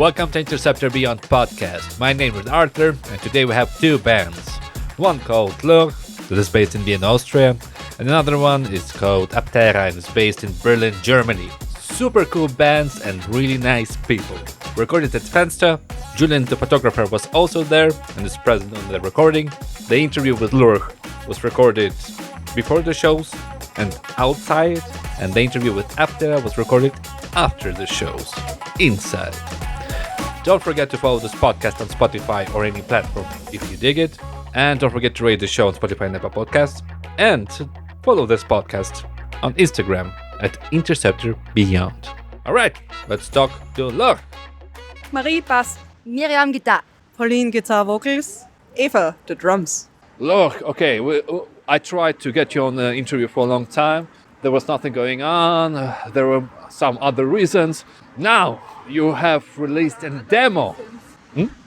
Welcome to Interceptor Beyond podcast. My name is Arthur, and today we have two bands. One called Lurch, that is based in Vienna, Austria, and another one is called Aptera, and is based in Berlin, Germany. Super cool bands and really nice people. Recorded at Fenster. Julian, the photographer, was also there and is present on the recording. The interview with Lurch was recorded before the shows and outside, and the interview with Aptera was recorded after the shows, inside. Don't forget to follow this podcast on Spotify or any platform if you dig it. And don't forget to rate the show on Spotify and Apple Podcasts. And follow this podcast on Instagram at Interceptor Beyond. Alright, let's talk to Lurch. Marie bass. Miriam guitar. Pauline guitar vocals. Eva the drums. Lurch, okay, I tried to get you on the interview for a long time. There was nothing going on. There were some other reasons. Now you have released a demo.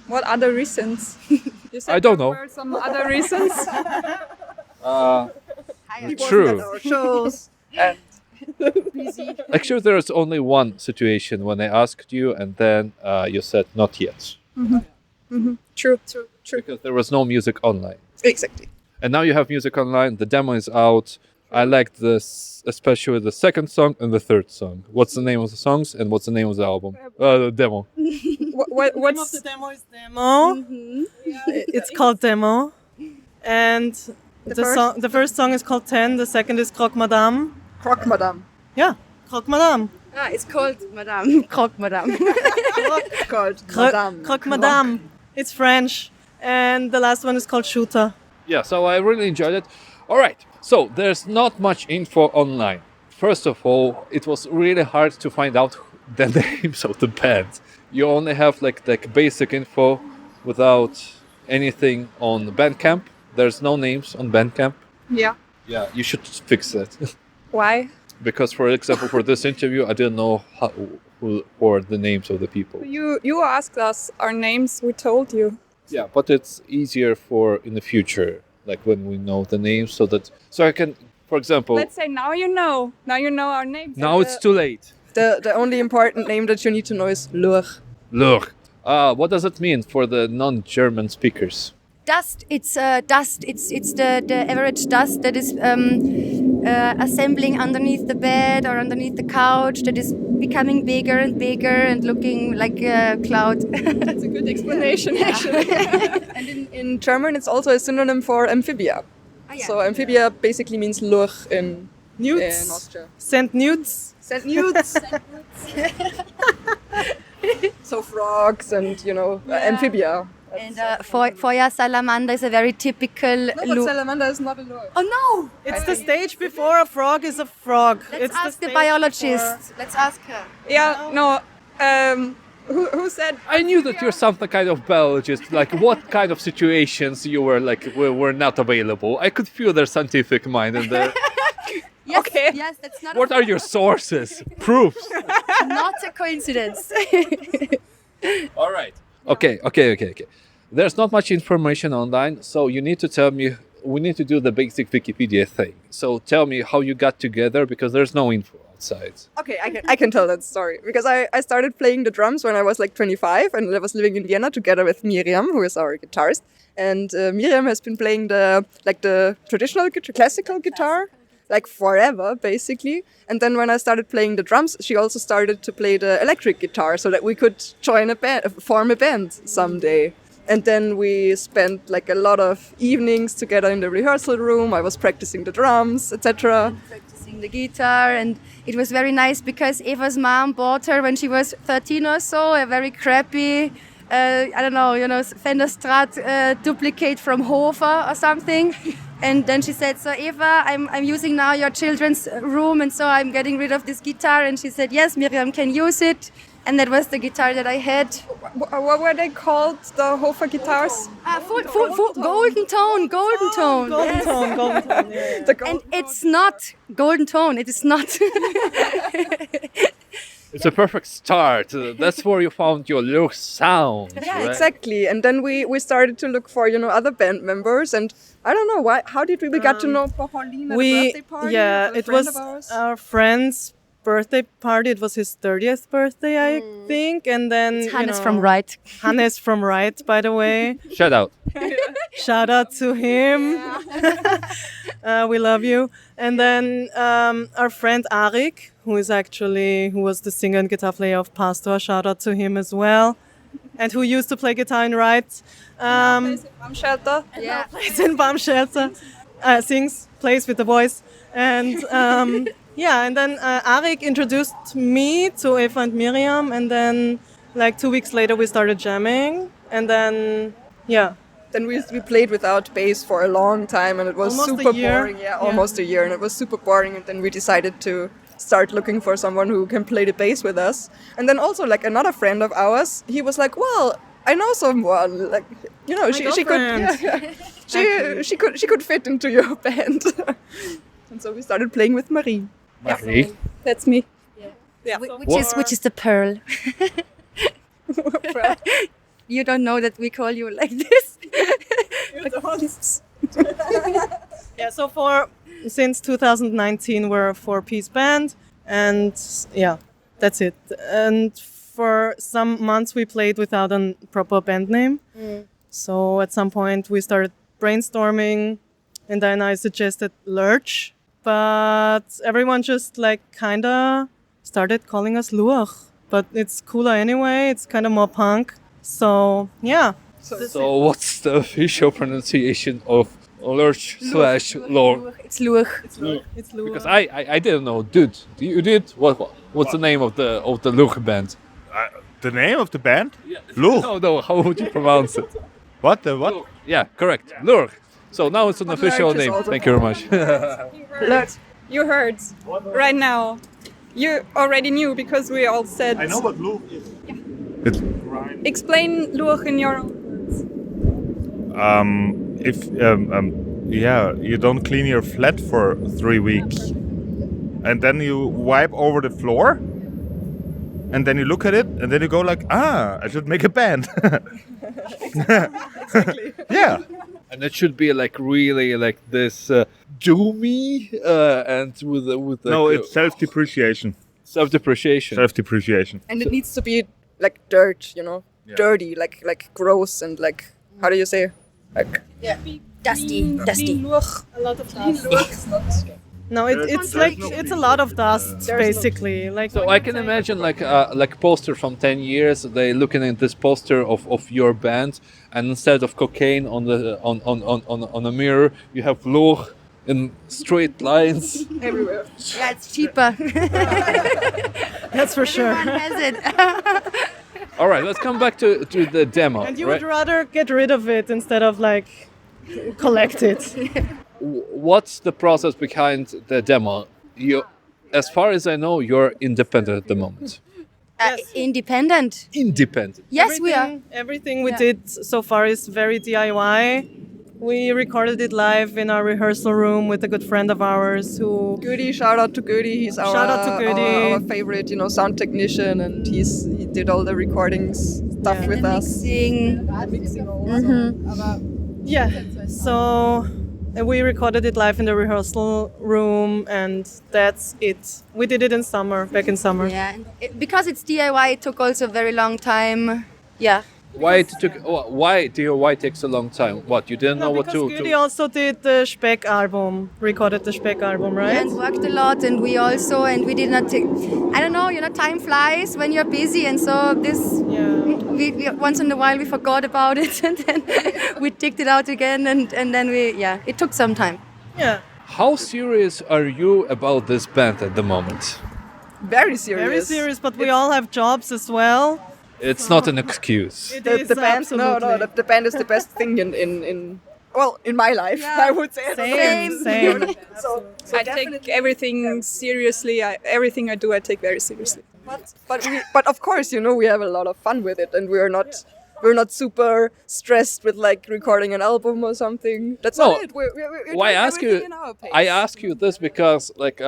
What other reasons? You said I don't there know. were some other reasons. True. Our shows. And Actually, there is only one situation when I asked you, and then you said not yet. True. Because there was no music online. Exactly. And now you have music online. The demo is out. I liked this, especially the second song and the third song. What's the name of the songs and what's the name of the album? The demo. What's The demo is demo. It's called demo. And the first song is called 10. The second is Croque Madame. Croque Madame? Yeah, Croque Madame. Ah, it's called Madame. Croque Madame. Called Madame. Croque Madame. It's French. And the last one is called Shooter. Yeah, so I really enjoyed it. All right, so there's not much info online. First of all, it was really hard to find out the names of the band. You only have like basic info without anything on Bandcamp. There's no names on Bandcamp. Yeah. Yeah, you should fix that. Why? Because, for example, for this interview, I didn't know who were the names of the people. You asked us our names. We told you. Yeah, but it's easier for in the future, like when we know the names, so I can, for example. Let's say now you know. Now you know our names. Now it's too late. The only important name that you need to know is Lurch. Lurch. What does it mean for the non-German speakers? Dust. It's dust. It's the average dust that is assembling underneath the bed or underneath the couch, that is becoming bigger and bigger and looking like a cloud. That's a good explanation, actually. And in German, it's also a synonym for amphibia. Yeah. So amphibia basically means Lurch in Newts. Austria. Sent newts. Sent newts. So frogs and, amphibia. And Feuer salamander is a very typical. No, but salamander is not a Lurch. Oh no! It's the stage before a frog is a frog. Let's It's ask the stage biologist. Let's ask her. Yeah, no. Who said? I knew that you're some kind of biologist. Like, what kind of situations you were not available? I could feel their scientific mind in there. Yes, Okay. yes, that's not. What are your sources? Proofs? Not a coincidence. All right. Okay. There's not much information online, so you need to tell me. We need to do the basic Wikipedia thing. So tell me how you got together, because there's no info outside. Okay, I can tell that story because I started playing the drums when I was like 25 and I was living in Vienna together with Miriam, who is our guitarist. And Miriam has been playing the traditional classical guitar like forever, basically. And then when I started playing the drums, she also started to play the electric guitar so that we could form a band someday. And then we spent like a lot of evenings together in the rehearsal room. I was practicing the drums, etc. Practicing the guitar, and it was very nice because Eva's mom bought her when she was 13 or so a very crappy, Fender Strat duplicate from Hofer or something. And then she said, "So Eva, I'm using now your children's room, and so I'm getting rid of this guitar." And she said, "Yes, Miriam can use it." And that was the guitar that I had. What were they called, the Hofer guitars? Golden tone. Golden tone. Yeah. And it's not golden tone. It is not. It's a perfect start. That's where you found your Lurch sound. Yeah, right? exactly. And then we started to look for other band members, and I don't know how did we got to know Pauline at a birthday party. Yeah, of a it friend was of ours? our friend's birthday party. It was his 30th birthday, I think. And then It's Hannes from Right. Hannes from Right, by the way. Shout out. Shout out to him. We love you. And then our friend Arik, who was the singer and guitar player of Pastor. Shout out to him as well. And who used to play guitar in Right. Bomb shelter. Yeah. Plays in Bomb Shelter. Sings, plays with the boys. And and then Arik introduced me to Eva and Miriam. And then like 2 weeks later we started jamming. And then, Then we played without bass for a long time, and it was Almost a super year. boring. Yeah, almost a year, and it was super boring. And then we decided to start looking for someone who can play the bass with us. And then also like another friend of ours, he was like, "Well, I know someone. Like, you know, she could, she could fit into your band." And so we started playing with Marie. Marie. That's me. Yeah. Which is the pearl. You don't know that we call you like this. So since 2019 we're a 4-piece band, and that's it. And for some months we played without a proper band name. So at some point we started brainstorming, and then I suggested Lurch, but everyone just like kinda started calling us Lurch. But it's cooler anyway, it's kinda more punk. So So what's the official pronunciation of Lurch / Lurch? It's Lurch. it's Lurch. Because I didn't know. Dude, you did? What's the name of the Lurch band? The name of the band? Lurch. No. How would you pronounce it? What? The what? Yeah, correct. Lurch. So now it's an official Lurch is name. also Thank you very much. You heard right now. You already knew because we all said. I know what Lurch is. It's Explain Lurch in your own words. if you don't clean your flat for 3 weeks, and then you wipe over the floor, and then you look at it, and then you go like, I should make a band. Yeah. And it should be like really like this doomy and with No, it's self-depreciation. self-depreciation. Self-depreciation. And it needs to be like dirt, you know, dirty, like gross, and like, how do you say? Like, Dusty. a lot of dust. No, it's a lot of dust basically. Like So I can imagine like a poster from 10 years. They looking at this poster of your band, and instead of cocaine on a mirror, you have Lurch in straight lines. everywhere. Yeah, it's cheaper. that's for sure. Everyone has it. All right, let's come back to the demo. And you right? would rather get rid of it instead of like collect it. What's the process behind the demo? As far as I know, you're independent at the moment. Independent. Independent. Yes, we are. Everything we did so far is very DIY. We recorded it live in our rehearsal room with a good friend of ours who... Goody, shout out to Goody. He's our, Shout out to Goody. our favorite, sound technician, and he did all the recordings stuff with us. Mixing. Mixing also. Yeah, so we recorded it live in the rehearsal room, and that's it. We did it back in summer. Yeah, and because it's DIY, it took also a very long time. Yeah. Why DIY takes a long time? What, you didn't know what because to... Goody also did the Speck album, recorded the Speck album, right? And worked a lot, and we did not take, I don't know, time flies when you're busy, and so we once in a while we forgot about it, and then we ticked it out again, and then it took some time. Yeah. How serious are you about this band at the moment? Very serious. Very serious, but we all have jobs as well. It's not an excuse. It The is band, absolutely. the band is the best thing in my life. I would say. Same. So I take everything seriously. Everything I do, I take very seriously. But of course, we have a lot of fun with it, and we're we're not super stressed with like recording an album or something. That's No. not it. We're Why I doing ask you? everything in our pace. I ask you this because, like,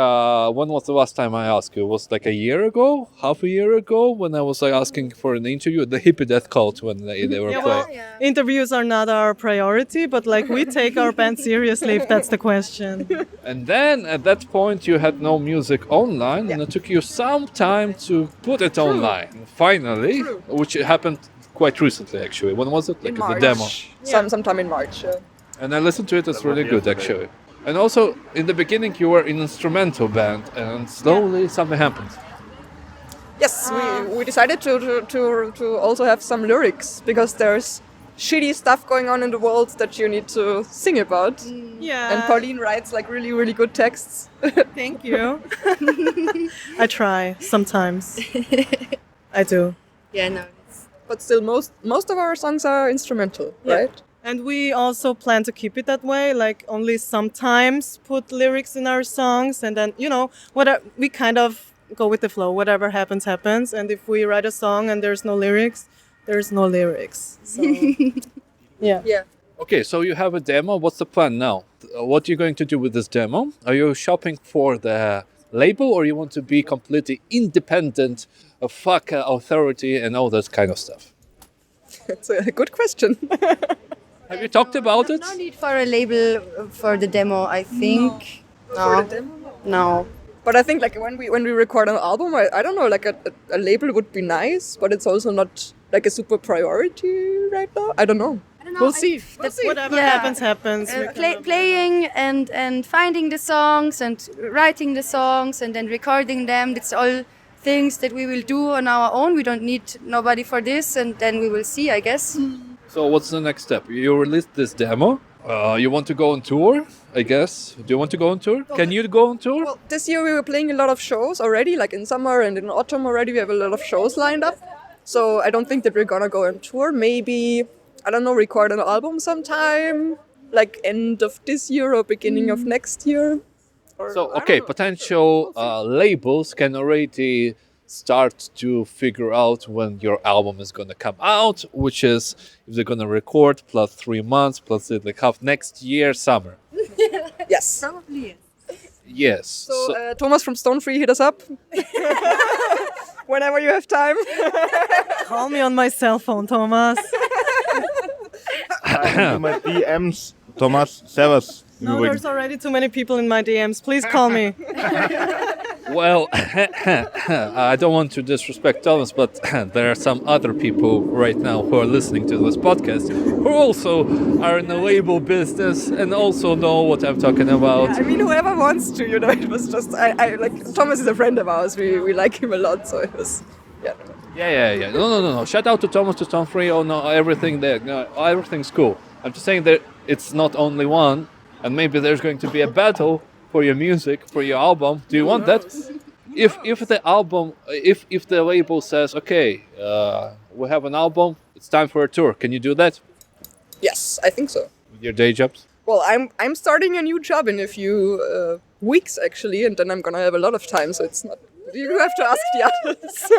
when was the last time I asked you? It was like a year ago, half a year ago, when I was like asking for an interview at the Hippie Death Cult when they were Yeah, playing. well, interviews are not our priority, but like we take our band seriously if that's the question. And then at that point, you had no music online, and it took you some time to put it online. Finally, which happened quite recently, actually. When was it? Like in the March. demo. Sometime in March. And I listened to it. It's really good, actually. And also, in the beginning, you were an instrumental band, and slowly something happened. Yes, we decided to also have some lyrics because there's shitty stuff going on in the world that you need to sing about. Yeah. And Pauline writes like really, really good texts. Thank you. I try sometimes. I do. Yeah, no. But still, most of our songs are instrumental, right? And we also plan to keep it that way, like only sometimes put lyrics in our songs, and then, we kind of go with the flow. Whatever happens, happens. And if we write a song and there's no lyrics, there's no lyrics. So, yeah. Okay, so you have a demo. What's the plan now? What are you going to do with this demo? Are you shopping for the label, or you want to be completely independent, fuck authority and all that kind of stuff? That's a good question. Have you talked about it? No need for a label for the demo, I think. No. No. But I think like when we record an album, I don't know, like a label would be nice, but it's also not like a super priority right now. I don't know. We'll see. Whatever happens, happens. Playing and finding the songs and writing the songs and then recording them. It's all things that we will do on our own. We don't need nobody for this, and then we will see, I guess. So what's the next step? You released this demo. You want to go on tour, I guess. Do you want to go on tour? Can you go on tour? Well, this year we were playing a lot of shows already, like in summer and in autumn already. We have a lot of shows lined up. So I don't think that we're gonna go on tour. Maybe, I don't know, record an album sometime, like end of this year or beginning of next year. So, okay, potential labels can already start to figure out when your album is going to come out, which is if they're going to record plus 3 months, plus like half next year, summer. Yes. Probably. Yes. So Thomas from Stone Free, hit us up. Whenever you have time. Call me on my cell phone, Thomas. My DMs, Thomas, servus. No, there's already too many people in my DMs. Please call me. Well, I don't want to disrespect Thomas, but there are some other people right now who are listening to this podcast who also are in the label business and also know what I'm talking about. I mean, whoever wants to, it was just, I like, Thomas is a friend of ours. We like him a lot, so it was, yeah. Yeah. No. Shout out to Thomas, to Stone Free. Oh no, everything there. No, everything's cool. I'm just saying that it's not only one, and maybe there's going to be a battle for your music, for your album. Do you want that? If the album, if the label says, okay, we have an album, it's time for a tour. Can you do that? Yes, I think so. With your day jobs? Well, I'm starting a new job in a few weeks actually, and then I'm gonna have a lot of time. So it's not. You have to ask the others.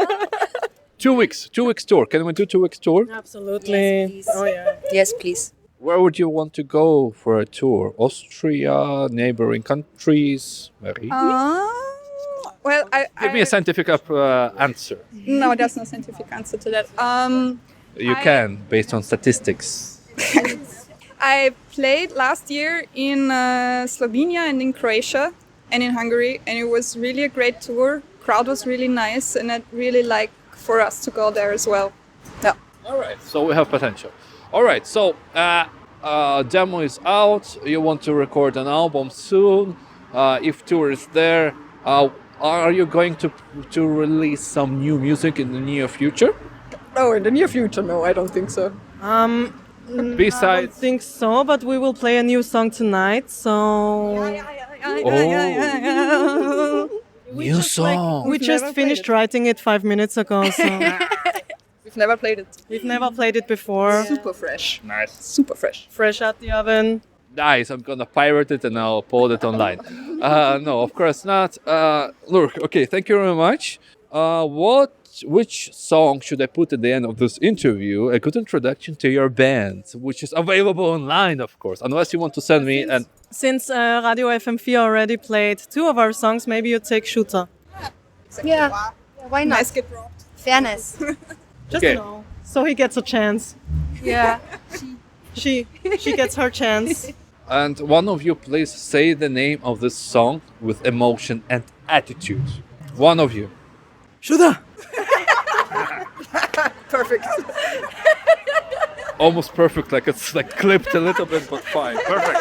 2 weeks. 2 weeks tour. Can we do 2 weeks tour? Absolutely. Yes, please. Oh, yeah. Yes, please. Where would you want to go for a tour? Austria, neighboring countries, Marie? Well, Give me a scientific answer. No, there's no scientific answer to that. You can, based on statistics. I played last year in Slovenia and in Croatia and in Hungary, and it was really a great tour. Crowd was really nice, and I'd really like for us to go there as well. Yeah. All right, so we have potential. All right, so demo is out. You want to record an album soon. If tour is there, are you going to release some new music in the near future? Oh, in the near future, no, I don't think so. I don't Besides, think so, but we will play a new song tonight, so... new song. We just finished writing it 5 minutes ago, so... We've never played it. We've never played it before. Super fresh. Nice. Super fresh. Fresh out the oven. Nice, I'm gonna pirate it and I'll upload it online. No, of course not. Lurch, okay, thank you very much. What which song should I put at the end of this interview? A good introduction to your band, which is available online, of course. Unless you want to send me an. Since Radio FM4 already played 2 of our songs, maybe you take Shooter. Yeah, why not? Nice get dropped. Fairness. Just Okay. know. So he gets a chance. Yeah. She gets her chance. And one of you, please say the name of this song with emotion and attitude. One of you. Shooter! Perfect. Almost perfect, like it's like clipped a little bit, but fine. Perfect.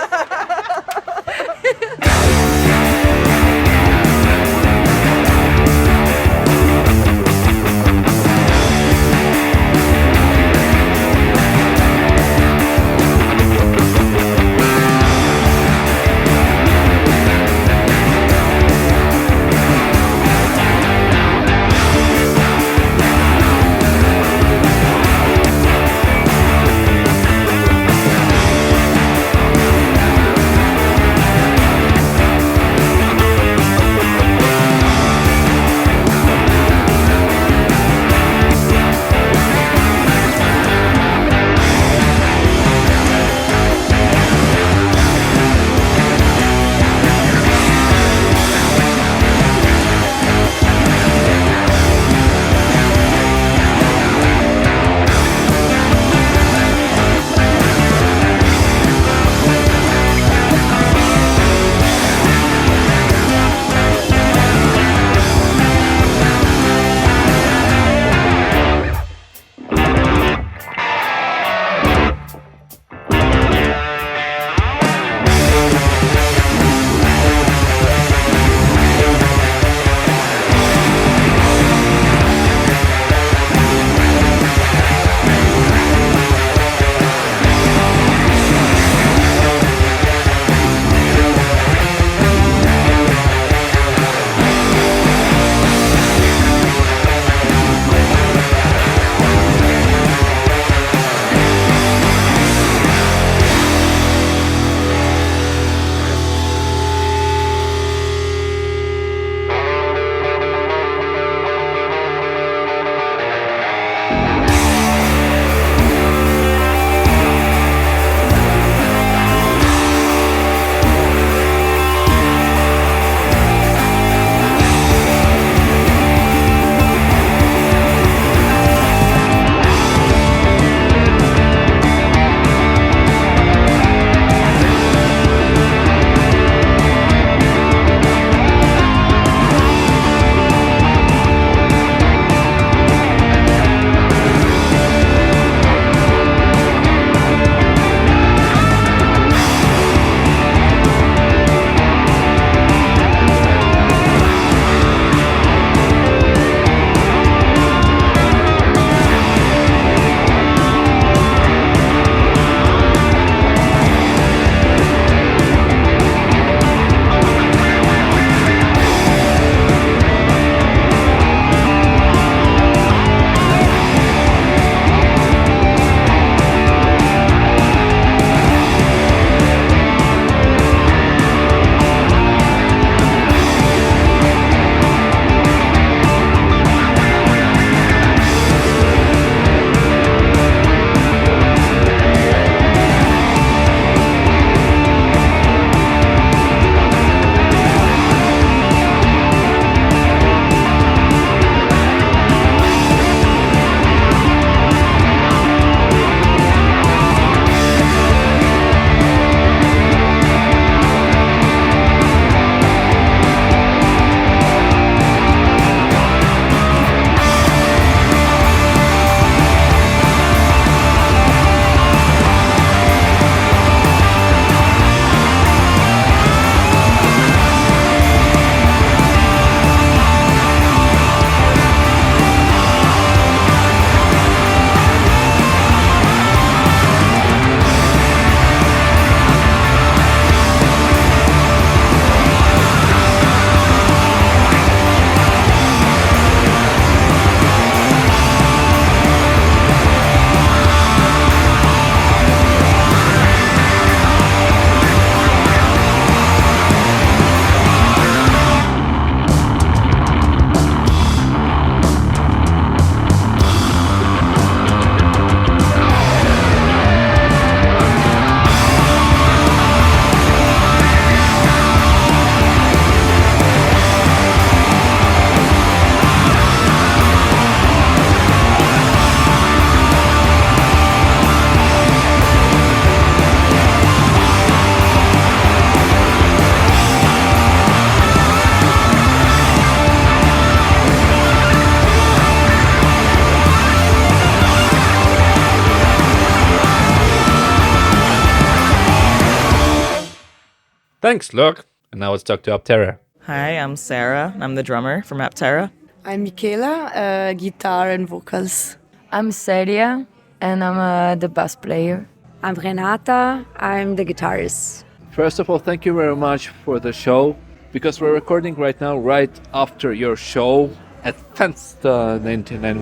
Thanks, Lurch. And now let's talk to Aptera. Hi, I'm Sarah. I'm the drummer from Aptera. I'm Michaela, guitar and vocals. I'm Celia, and I'm the bass player. I'm Renata, I'm the guitarist. First of all, thank you very much for the show, because we're recording right now, right after your show at Fenster 99,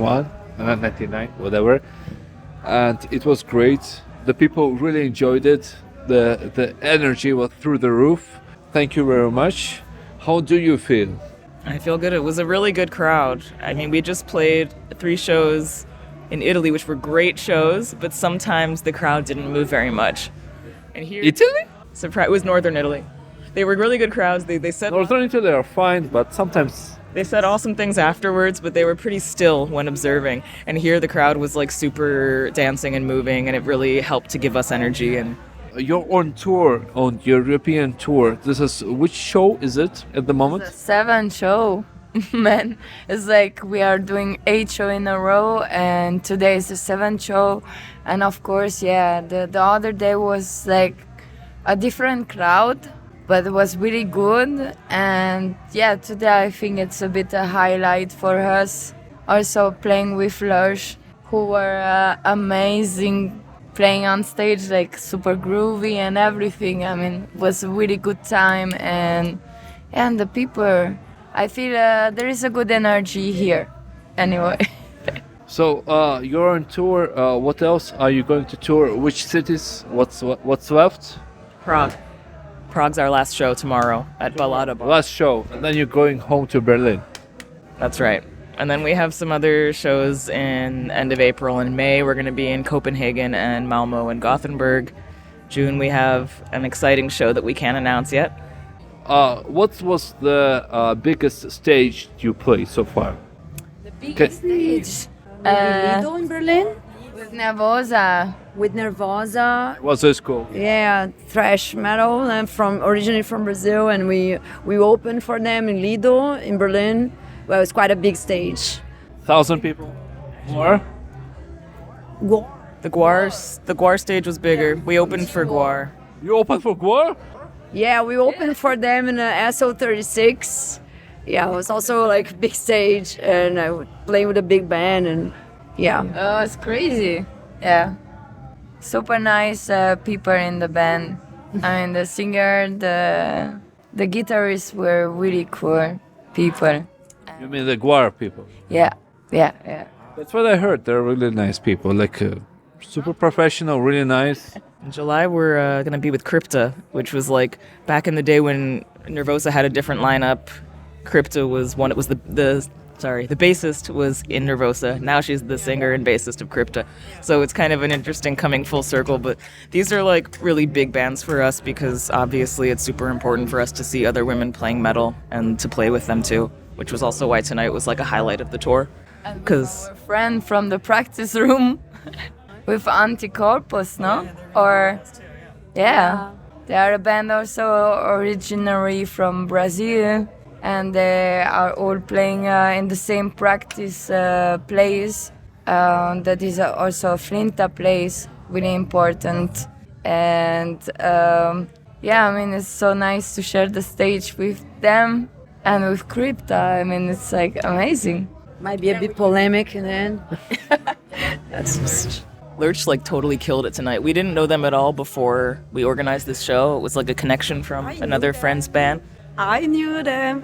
whatever. And it was great. The people really enjoyed it. The energy was through the roof. Thank you very much. How do you feel? I feel good. It was a really good crowd. I mean, we just played 3 shows in Italy, which were great shows, but sometimes the crowd didn't move very much. And here, Italy? It was Northern Italy. They were really good crowds. They said Northern Italy are fine, but sometimes they said awesome things afterwards, but they were pretty still when observing. And here the crowd was like super dancing and moving, and it really helped to give us energy. And you're on tour, on your European tour. This is, which show is it at the moment? The 7th show, man. It's like we are doing 8 shows in a row, and today is the 7th show. And of course, yeah, the other day was like a different crowd, but it was really good. And yeah, today I think it's a bit a highlight for us. Also playing with Lurch, who were amazing, playing on stage, like super groovy and everything. I mean, it was a really good time, and the people, I feel there is a good energy here. Anyway. So you're on tour. What else are you going to tour? Which cities? What's left? Prague. Prague's our last show tomorrow at Ballada Bar. Last show, and then you're going home to Berlin. That's right. And then we have some other shows in end of April and May. We're going to be in Copenhagen and Malmo and Gothenburg. June we have an exciting show that we can't announce yet. What was the biggest stage you played so far? The biggest stage? Lido in Berlin With Nervosa. with Nervosa. What's this called? Yeah, thrash metal. I'm originally from Brazil, and we opened for them in Lido in Berlin. Well, it's quite a big stage. 1,000 people? More? The Guar stage was bigger. We opened for Guar. You opened for Guar? Yeah, we opened for them in a SO36. Yeah, it was also like a big stage, and I would play with a big band, and yeah. Oh, it's crazy. Yeah. Super nice people in the band. I mean, the singer, the guitarists were really cool people. You mean the Guar people? Yeah. That's what I heard. They're really nice people, like super professional, really nice. In July we're going to be with Crypta, which was like back in the day when Nervosa had a different lineup. Crypta was one. It was the bassist was in Nervosa. Now she's the singer and bassist of Crypta. So it's kind of an interesting coming full circle. But these are like really big bands for us because obviously it's super important for us to see other women playing metal and to play with them too, which was also why tonight was like a highlight of the tour. Because Our friend from the practice room with Anticorpus, no? Or, yeah. They are a band also originally from Brazil, and they are all playing in the same practice place. That is also a Flinta place, really important. And yeah, I mean, it's so nice to share the stage with them and with Crypta. I mean, it's like amazing. Might be a bit polemic, and then Lurch like totally killed it tonight. We didn't know them at all before we organized this show. It was like a connection from another friend's band. I knew them.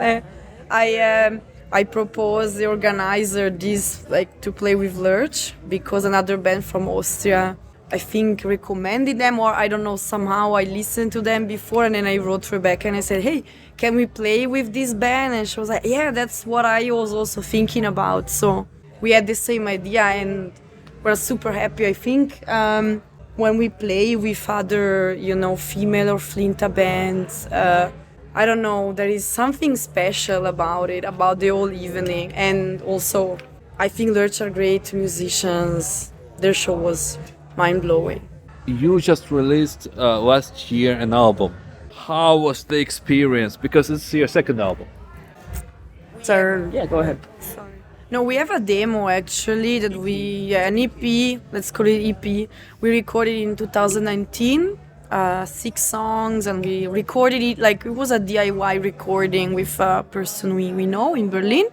I proposed the organizer this like to play with Lurch because another band from Austria, I think, recommended them, or I don't know, somehow I listened to them before, and then I wrote Rebecca and I said, hey, can we play with this band? And she was like, yeah, that's what I was also thinking about. So we had the same idea, and we're super happy, I think, when we play with other, female or Flinta bands. I don't know, there is something special about it, about the whole evening. And also, I think Lurch are great musicians. Their show was mind-blowing. You just released last year an album. How was the experience? Because it's your second album. Yeah, go ahead. No, we have a demo actually an EP, let's call it EP. We recorded in 2019 6 songs, and we recorded it like it was a DIY recording with a person we know in Berlin.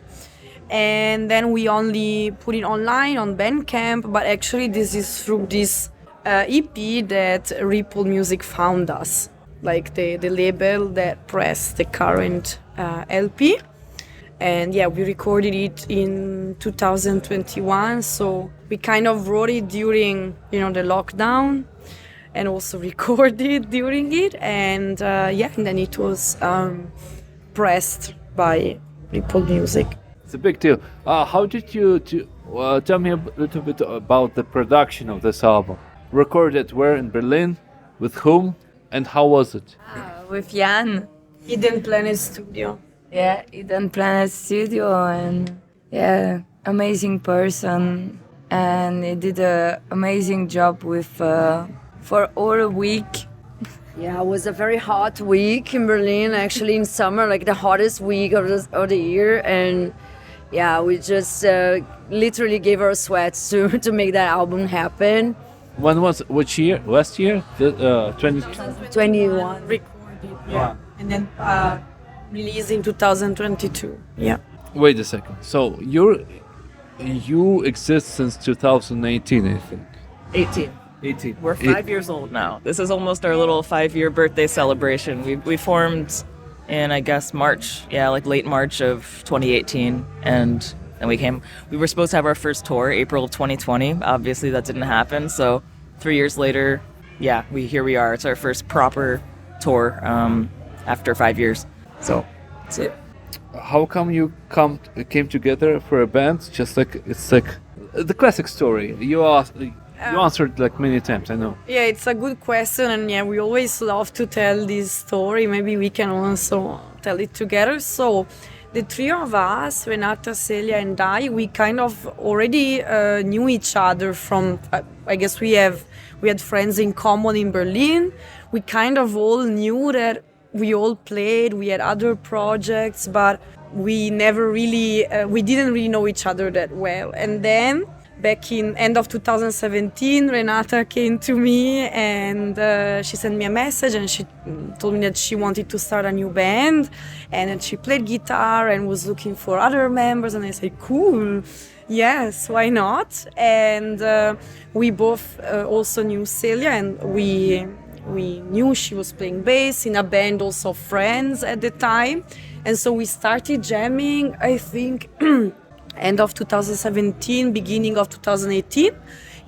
And then we only put it online on Bandcamp, but actually this is through this EP that Ripple Music found us, like the label that pressed the current LP. And yeah, we recorded it in 2021, so we kind of wrote it during, the lockdown, and also recorded during it, and and then it was pressed by Ripple Music. It's a big deal. How did you tell me a little bit about the production of this album? Recorded where in Berlin, with whom, and how was it? With Jan. Hidden Planet Studio. Yeah, Eden Planet Studio, and yeah, amazing person, and he did an amazing job with for all a week. Yeah, it was a very hot week in Berlin, actually in summer, like the hottest week of the year, and yeah, we just literally gave our sweats to make that album happen. Which year? Last year? 2021. Recorded, yeah. And then released in 2022. Yeah. Wait a second. So you exist since 2018, I think. 18. We're 5 years old now. This is almost our little 5-year birthday celebration. We formed in, I guess, March. Yeah, like late March of 2018. And then we were supposed to have our first tour April of 2020. Obviously that didn't happen. So 3 years later, yeah, here we are. It's our first proper tour after 5 years. So that's it. How come you came together for a band? It's like the classic story. You answered like many times, I know. Yeah, it's a good question, and yeah, we always love to tell this story. Maybe we can also tell it together. So the three of us, Renata, Celia, and I, we kind of already knew each other from, I guess we had friends in common in Berlin. We kind of all knew that we all played, we had other projects, but we never really, we didn't really know each other that well. And then back in end of 2017, Renata came to me and she sent me a message, and she told me that she wanted to start a new band, and that she played guitar and was looking for other members. And I said, cool, yes, why not? And we both also knew Celia, and we knew she was playing bass in a band also of friends at the time. And so we started jamming, I think, end of 2017, beginning of 2018,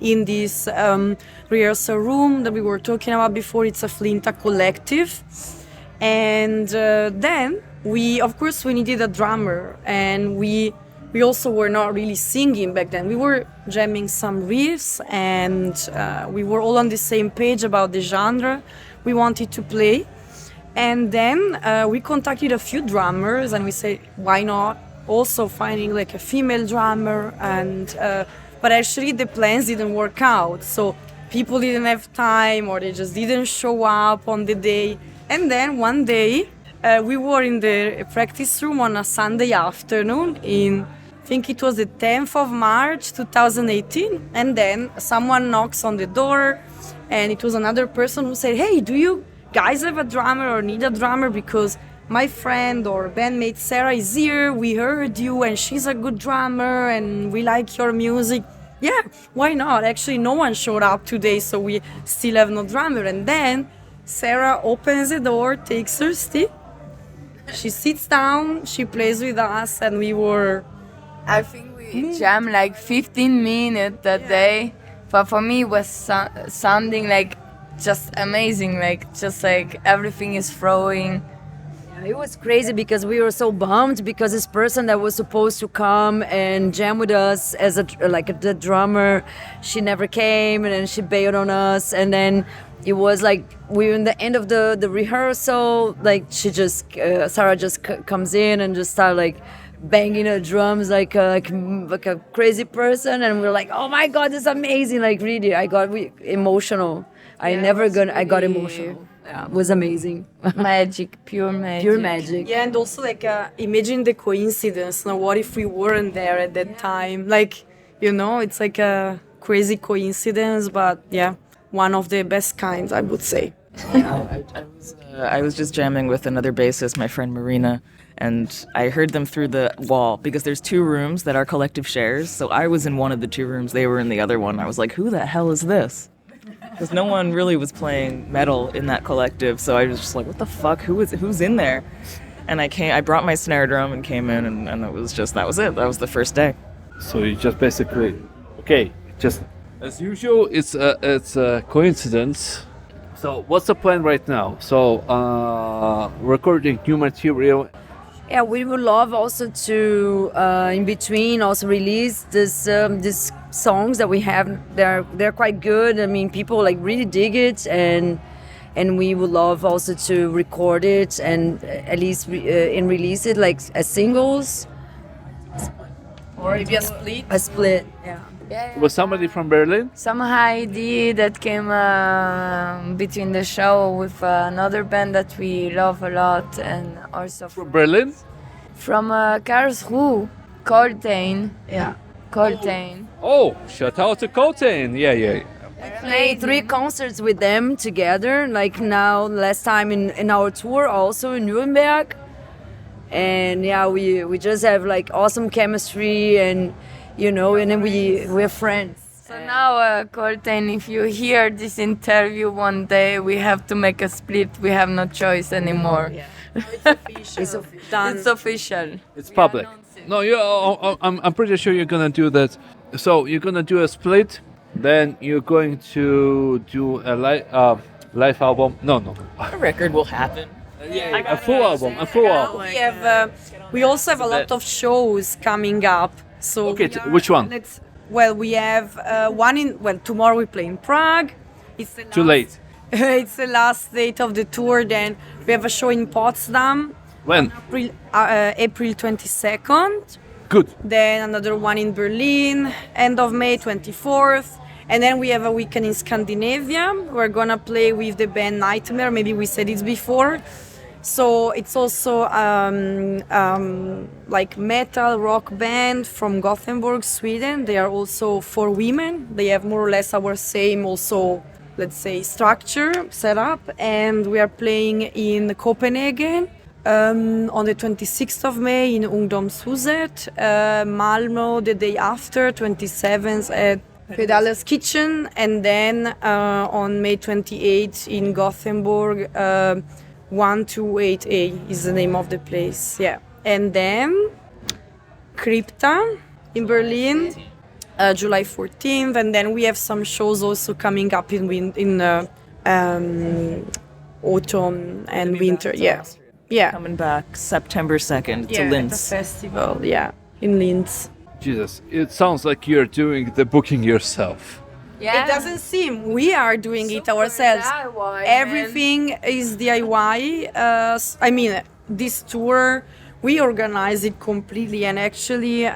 in this rehearsal room that we were talking about before. It's a Flinta collective. And then of course we needed a drummer, and we also were not really singing back then. We were jamming some riffs, and we were all on the same page about the genre we wanted to play. And then we contacted a few drummers, and we said, why not also finding like a female drummer? And but actually the plans didn't work out, so people didn't have time, or they just didn't show up on the day. And then one day we were in the practice room on a Sunday afternoon I think it was the 10th of March 2018, and then someone knocks on the door, and it was another person who said, hey, do you guys have a drummer or need a drummer? Because my friend or bandmate Sarah is here, we heard you, and she's a good drummer, and we like your music. Yeah, why not? Actually, no one showed up today, so we still have no drummer. And then Sarah opens the door, takes her stick, she sits down, she plays with us, and I think we jammed like 15 minutes that day, but for me it was sounding like just amazing, like just like everything is flowing. It was crazy because we were so bummed because this person that was supposed to come and jam with us as the drummer, she never came, and then she bailed on us. And then it was like we were in the end of the rehearsal, like Sarah just comes in and just started like banging the drums like a crazy person, and we're like, oh my god, this is amazing! Like really, I got emotional. I got emotional. Yeah, it was amazing. Magic, pure magic. Pure magic. Yeah, and also like imagine the coincidence. Now, what if we weren't there at that time? Like, it's like a crazy coincidence, but yeah, one of the best kinds, I would say. I was just jamming with another bassist, my friend Marina, and I heard them through the wall because there's 2 rooms that are collective shares. So I was in one of the 2 rooms, they were in the other one. I was like, who the hell is this? Because no one really was playing metal in that collective, so I was just like, what the fuck? Who's in there? And I brought my snare drum and came in, and that was it. That was the first day. So you just basically, okay, just as usual, it's a coincidence. So what's the plan right now? So recording new material. Yeah, we would love also to, in between, also release this songs that we have. They're quite good. I mean, people like really dig it, and we would love also to record it and at least and release it like as singles. Or maybe a split. A split, yeah. Was somebody from Berlin? Some ID that came between the show with another band that we love a lot, and also From Berlin? from Karlsruhe, Coltain. Yeah. Coltain. Oh, shout out to Coltain. Yeah. Played 3 concerts with them together, like now last time in our tour also in Nuremberg. And yeah, we just have like awesome chemistry, and and then we're friends. So now, Coltain, if you hear this interview one day, we have to make a split. We have no choice anymore. Yeah. It's done. It's official. It's public. No, I'm pretty sure you're gonna do that. So you're gonna do a split, then you're going to do a live album. No. A record will happen. A full album. We also have a lot of shows coming up. So Okay, which one? We have tomorrow we play in Prague. It's the Too late. It's the last date of the tour. Then we have a show in Potsdam. When? April 22nd. Good. Then another one in Berlin, end of May 24th. And then we have a weekend in Scandinavia. We're gonna play with the band Nightmare. Maybe we said it before. So it's also like metal rock band from Gothenburg, Sweden. They are also 4 women. They have more or less our same also, let's say, structure setup. And we are playing in Copenhagen on the 26th of May in Ungdomshuset, Malmo the day after, 27th at Pedale's Kitchen, and then on May 28th in Gothenburg, 128A is the name of the place, yeah. And then Crypta in Berlin, July 14th, and then we have some shows also coming up in autumn and winter, yeah. Yeah. Coming back September 2nd to At the Linz. festival, yeah, in Linz. Jesus, it sounds like you're doing the booking yourself. It doesn't seem. We are doing it ourselves. DIY, Everything is DIY. I mean, this tour, we organized it completely. And actually,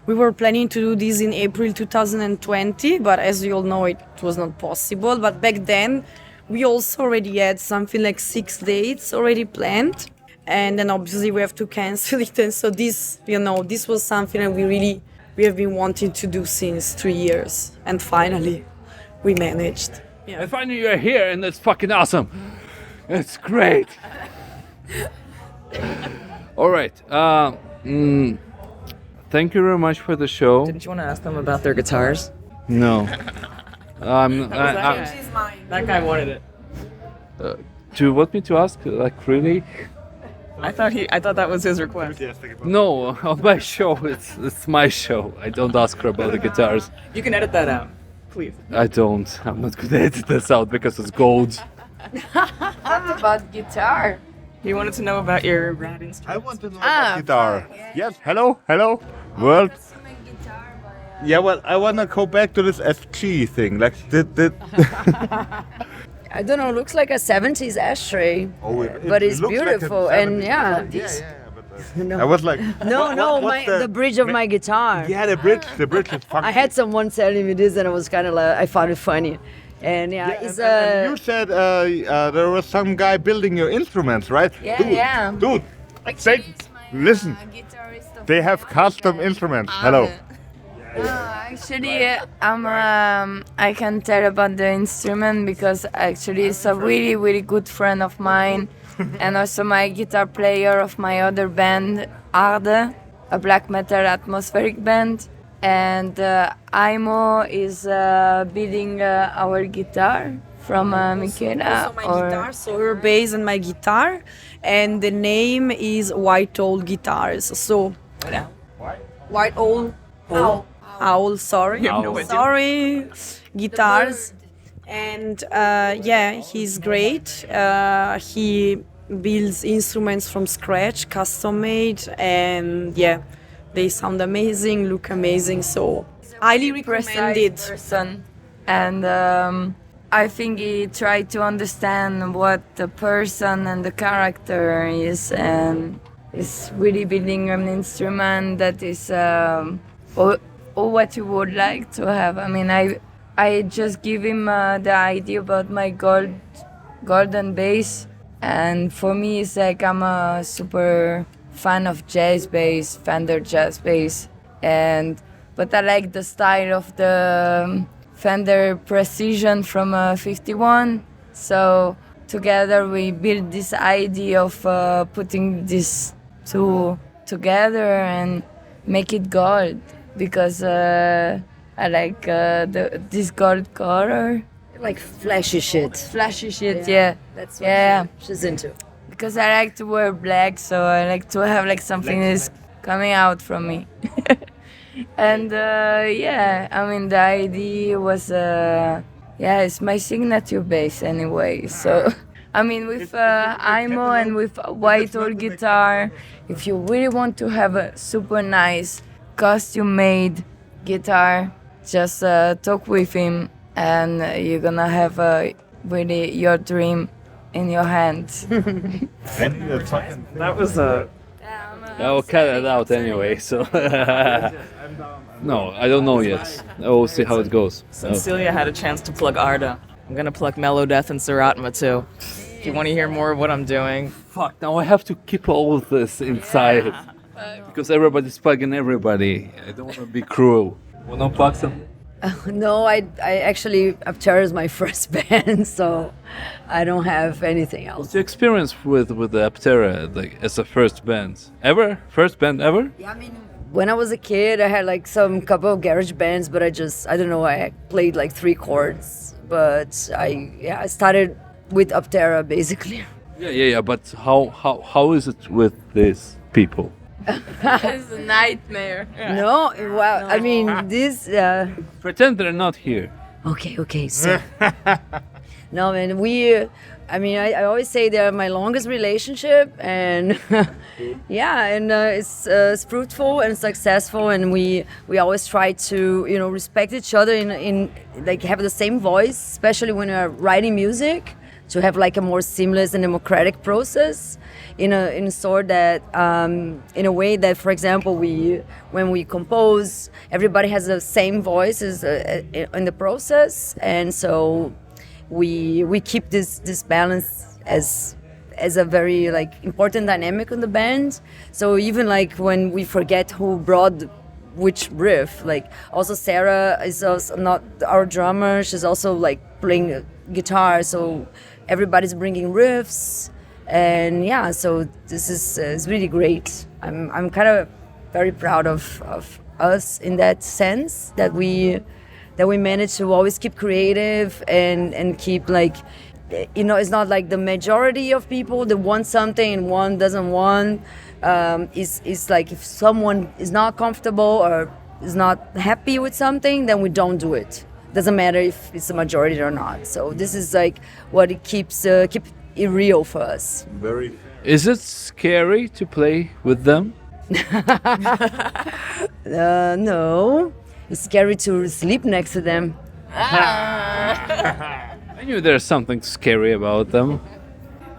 we were planning to do this in April 2020. But as you all know, it was not possible. But back then, we also already had something like 6 dates already planned. And then obviously we have to cancel it. And so this, this was something that we have been wanting to do since 3 years. And finally, we managed. Yeah. And finally you're here, and that's fucking awesome. It's great. All right. Thank you very much for the show. Didn't you want to ask them about their guitars? No. That guy wanted it. Do you want me to ask? Like, really? I thought that was his request. No, on my show, it's my show. I don't ask her about the guitars. You can edit that out, please. I don't. I'm not gonna edit this out because it's gold. What about guitar? He wanted to know about your rad instruments. I want to know about guitar. Yes, hello, world. Yeah, well, I wanna go back to this FG thing. Like, I don't know, looks like a 70s ashtray. But it's looks like a beautiful, 70s. and yeah. I was like, The bridge of my guitar. Yeah, the bridge is funky. I had someone telling me this, and I was kind of like, I found it funny. And it's and you said there was some guy building your instruments, right? Yeah, Dude, listen, they have custom instruments. Hello. Actually, I can tell about the instrument because actually it's a really, really good friend of mine and also my guitar player of my other band, Arde, a black metal atmospheric band. And Aimo is building our guitar from Michaela. Also my guitar, so her bass and my guitar. And the name is White Owl Guitars. So, White Owl. Owl, sorry. Sorry. Guitars. And he's great. He builds instruments from scratch, custom made, and they sound amazing, look amazing. So highly recommended. Person. And I think he tried to understand what the person and the character is, and is really building an instrument that is or what you would like to have. I mean, I just give him the idea about my golden bass, and for me it's like I'm a super fan of jazz bass, Fender jazz bass, but I like the style of the Fender Precision from 51. So together we built this idea of putting these two together and make it gold, because I like this gold color. Like flashy shit. Flashy shit, yeah. That's what she's into. Because I like to wear black, so I like to have like something that's coming out from me. And I mean the idea was it's my signature bass anyway. So I mean with Aimo and with White Owl guitar, if you really want to have a super nice costume made guitar, just talk with him and you're gonna have really your dream in your hands. That was a... I'll cut it out anyway, so... No, I don't know yet. We'll see how it goes. Celia had a chance to plug Arda. I'm gonna plug Mellow Death and Saratma too. If you want to hear more of what I'm doing. Fuck, now I have to keep all of this inside. Because everybody's plugging everybody. I don't want to be cruel. Wanna plug some? No, I actually, Aptera is my first band, so I don't have anything else. What's your experience with the Aptera, like as a first band? Ever? First band ever? Yeah, I mean, when I was a kid, I had like some couple of garage bands, but I don't know, I played like 3 chords. But I started with Aptera basically. Yeah, but how is it with these people? It's a nightmare. No, well, I mean, this... Pretend they're not here. Okay, so... No, man, I always say they're my longest relationship, and it's fruitful and successful, and we always try to, respect each other in like have the same voice, especially when we're writing music, to have like a more seamless and democratic process, in a sort that, in a way that, for example, when we compose, everybody has the same voice in the process, and so we keep this balance as a very like important dynamic in the band. So even like when we forget who brought which riff, like also Sarah is also not our drummer, she's also like playing guitar, so everybody's bringing riffs, and so this is really great. I'm kind of very proud of us in that sense, that we manage to always keep creative and keep like, it's not like the majority of people that want something and one doesn't want. It's like if someone is not comfortable or is not happy with something, then we don't do it. Doesn't matter if it's a majority or not. So this is like what it keeps it real for us. Very. Is it scary to play with them? No. It's scary to sleep next to them. I knew there's something scary about them.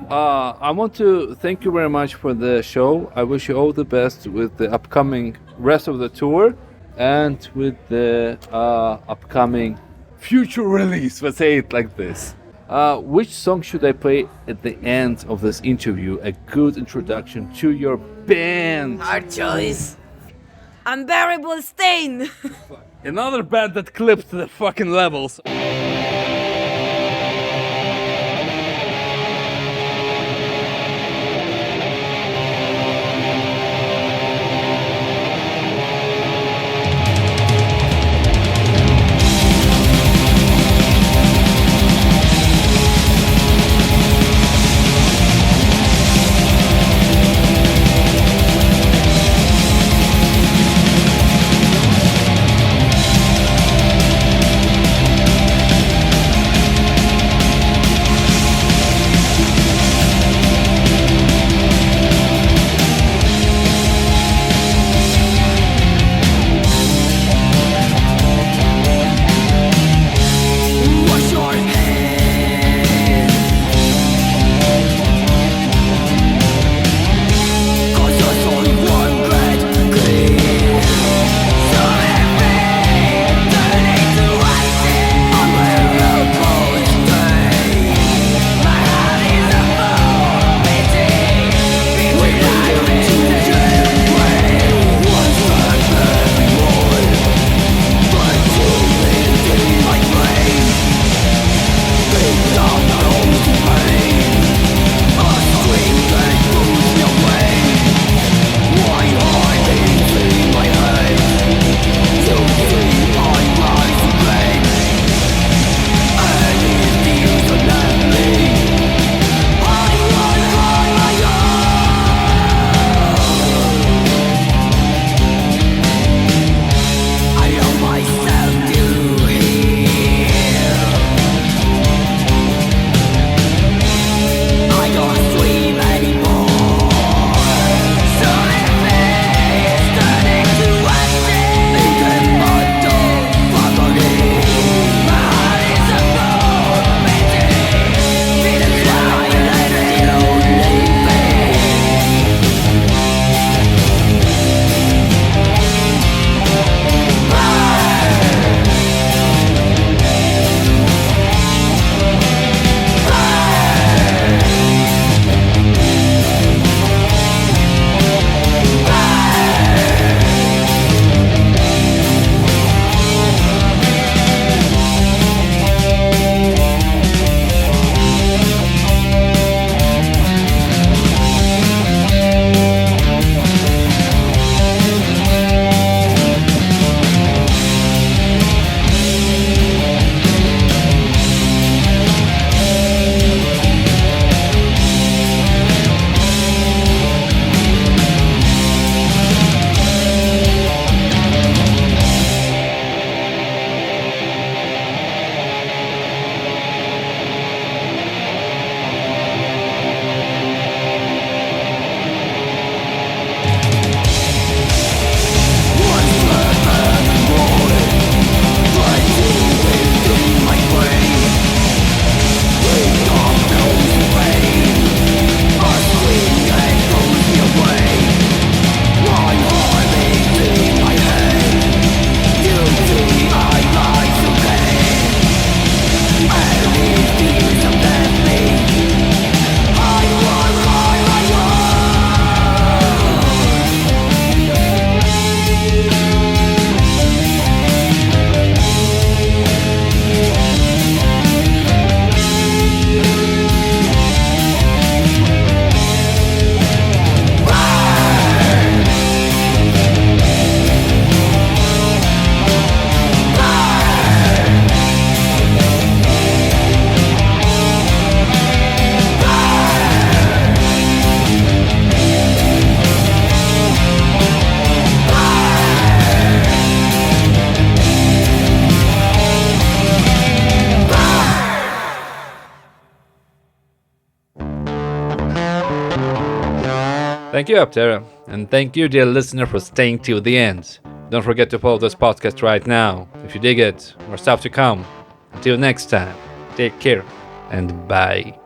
I want to thank you very much for the show. I wish you all the best with the upcoming rest of the tour and with the upcoming future release. Let's say it like this. Which song should I play at the end of this interview? A good introduction to your band. Hard choice. Unbearable stain. Another band that clipped the fucking levels. Thank you, Aptera, and thank you, dear listener, for staying till the end. Don't forget to follow this podcast right now. If you dig it, more stuff to come. Until next time, take care and bye.